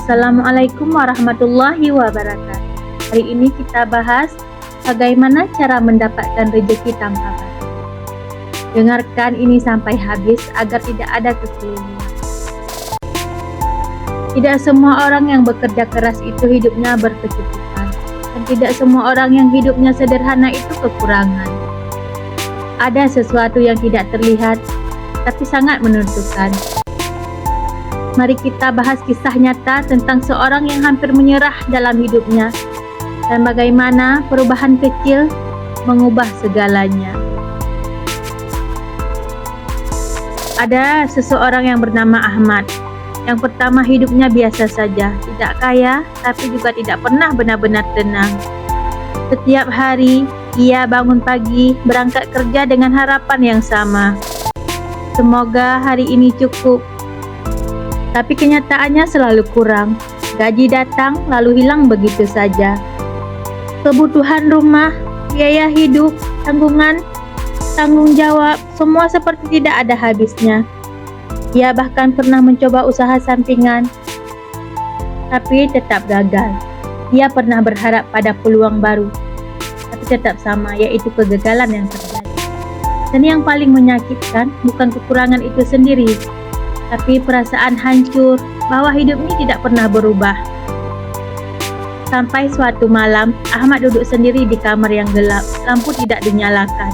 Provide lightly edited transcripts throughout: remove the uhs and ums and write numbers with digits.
Assalamualaikum warahmatullahi wabarakatuh. Hari ini kita bahas bagaimana cara mendapatkan rezeki tanpa batas. Dengarkan ini sampai habis agar tidak ada kekeliruan. Tidak semua orang yang bekerja keras itu hidupnya berkecukupan, dan tidak semua orang yang hidupnya sederhana itu kekurangan. Ada sesuatu yang tidak terlihat, tapi sangat menentukan. Mari kita bahas kisah nyata tentang seorang yang hampir menyerah dalam hidupnya dan bagaimana perubahan kecil mengubah segalanya. Ada seseorang yang bernama Ahmad. Yang pertama, hidupnya biasa saja, tidak kaya, tapi juga tidak pernah benar-benar tenang. Setiap hari, ia bangun pagi, berangkat kerja dengan harapan yang sama. Semoga hari ini cukup. Tapi kenyataannya selalu kurang. Gaji datang lalu hilang begitu saja. Kebutuhan rumah, biaya hidup, tanggung jawab, semua seperti tidak ada habisnya. Ia bahkan pernah mencoba usaha sampingan, tapi tetap gagal. Ia pernah berharap pada peluang baru, tapi tetap sama, yaitu kegagalan yang terjadi. Dan yang paling menyakitkan bukan kekurangan itu sendiri, tapi perasaan hancur bahwa hidup ini tidak pernah berubah. Sampai suatu malam, Ahmad duduk sendiri di kamar yang gelap, lampu tidak dinyalakan.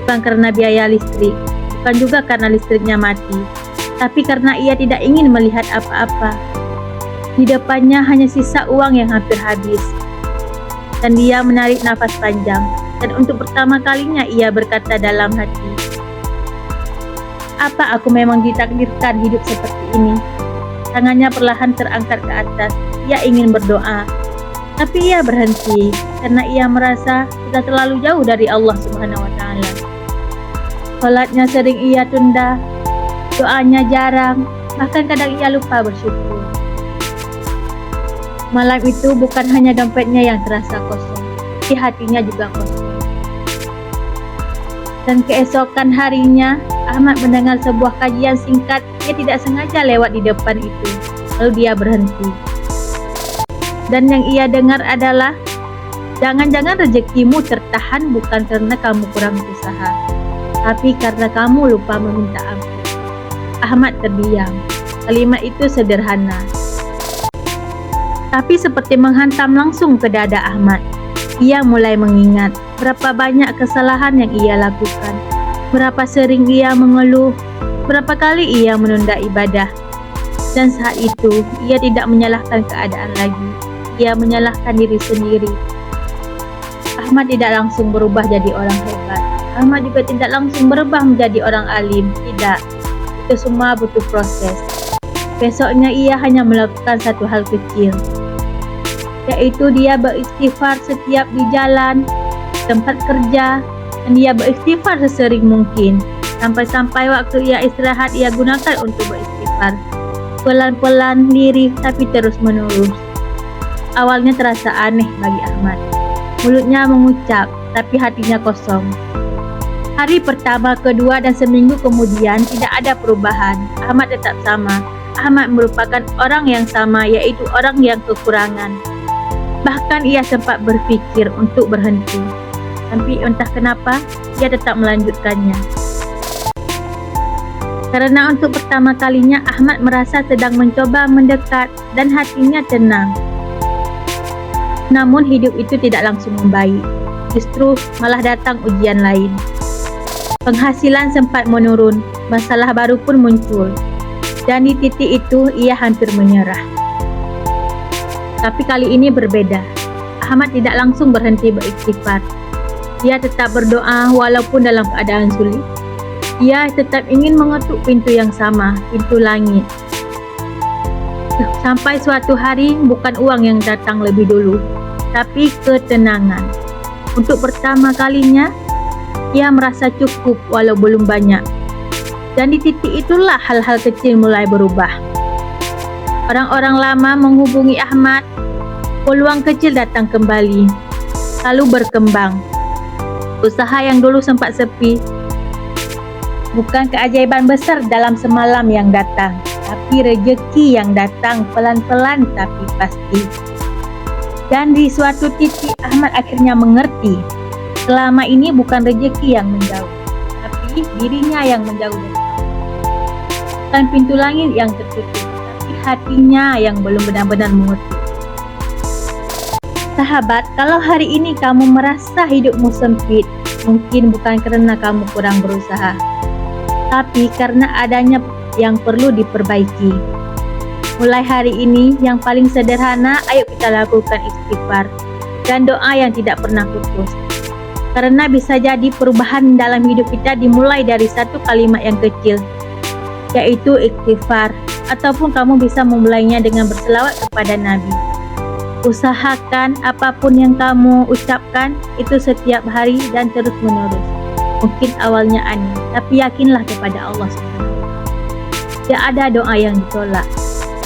Bukan karena biaya listrik, bukan juga karena listriknya mati, tapi karena ia tidak ingin melihat apa-apa. Di depannya hanya sisa uang yang hampir habis. Dan dia menarik nafas panjang, dan untuk pertama kalinya ia berkata dalam hati, "Apa aku memang ditakdirkan hidup seperti ini?" Tangannya perlahan terangkat ke atas. Ia ingin berdoa, tapi ia berhenti karena ia merasa sudah terlalu jauh dari Allah Subhanahu wa Ta'ala. Salatnya sering ia tunda, doanya jarang, bahkan kadang ia lupa bersyukur. Malam itu bukan hanya dompetnya yang terasa kosong, tapi hatinya juga kosong. Dan keesokan harinya, Ahmad mendengar sebuah kajian singkat. Dia tidak sengaja lewat di depan itu, lalu dia berhenti. Dan yang ia dengar adalah, "Jangan-jangan rezekimu tertahan bukan karena kamu kurang usaha, tapi karena kamu lupa meminta ampun." Ahmad terdiam. Kalimat itu sederhana, tapi seperti menghantam langsung ke dada Ahmad. Ia mulai mengingat berapa banyak kesalahan yang ia lakukan, berapa sering ia mengeluh, berapa kali ia menunda ibadah. Dan saat itu, ia tidak menyalahkan keadaan lagi. Ia menyalahkan diri sendiri. Ahmad tidak langsung berubah jadi orang hebat. Ahmad juga tidak langsung berubah menjadi orang alim. Tidak. Itu semua butuh proses. Besoknya ia hanya melakukan satu hal kecil, yaitu dia beristighfar setiap di jalan, tempat kerja, dan dia beristighfar sesering mungkin. Sampai-sampai waktu ia istirahat, ia gunakan untuk beristighfar. Pelan-pelan, lirih, tapi terus-menerus. Awalnya terasa aneh bagi Ahmad. Mulutnya mengucap, tapi hatinya kosong. Hari pertama, kedua, dan seminggu kemudian tidak ada perubahan. Ahmad tetap sama. Ahmad merupakan orang yang sama, yaitu orang yang kekurangan. Bahkan ia sempat berpikir untuk berhenti, tapi entah kenapa ia tetap melanjutkannya. Karena untuk pertama kalinya Ahmad merasa sedang mencoba mendekat dan hatinya tenang. Namun hidup itu tidak langsung membaik. Justru malah datang ujian lain. Penghasilan sempat menurun, masalah baru pun muncul. Dan di titik itu ia hampir menyerah. Tapi kali ini berbeda. Ahmad tidak langsung berhenti beristighfar. Dia tetap berdoa walaupun dalam keadaan sulit. Ia tetap ingin mengetuk pintu yang sama, pintu langit. Sampai suatu hari bukan uang yang datang lebih dulu, tapi ketenangan. Untuk pertama kalinya, ia merasa cukup walau belum banyak. Dan di titik itulah hal-hal kecil mulai berubah. Orang-orang lama menghubungi Ahmad. Peluang kecil datang kembali, lalu berkembang. Usaha yang dulu sempat sepi, bukan keajaiban besar dalam semalam yang datang, tapi rejeki yang datang pelan-pelan tapi pasti. Dan di suatu titik Ahmad akhirnya mengerti, selama ini bukan rejeki yang menjauh, tapi dirinya yang menjauh dari Allah. Bukan pintu langit yang tertutup, tapi hatinya yang belum benar-benar mengerti. Sahabat, kalau hari ini kamu merasa hidupmu sempit, mungkin bukan karena kamu kurang berusaha, tapi karena adanya yang perlu diperbaiki. Mulai hari ini, yang paling sederhana, ayo kita lakukan istighfar dan doa yang tidak pernah putus. Karena bisa jadi perubahan dalam hidup kita dimulai dari satu kalimat yang kecil, yaitu istighfar, ataupun kamu bisa memulainya dengan berselawat kepada Nabi. Usahakan apapun yang kamu ucapkan itu setiap hari dan terus menerus. Mungkin awalnya aneh, tapi yakinlah kepada Allah SWT. Tidak ada doa yang ditolak,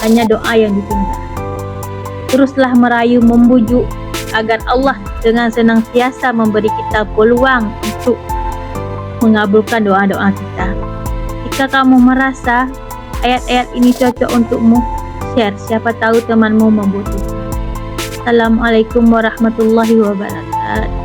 hanya doa yang ditunda. Teruslah merayu membujuk agar Allah dengan senantiasa memberi kita peluang untuk mengabulkan doa-doa kita. Jika kamu merasa ayat-ayat ini cocok untukmu, share, siapa tahu temanmu membutuhkan. Assalamualaikum warahmatullahi wabarakatuh.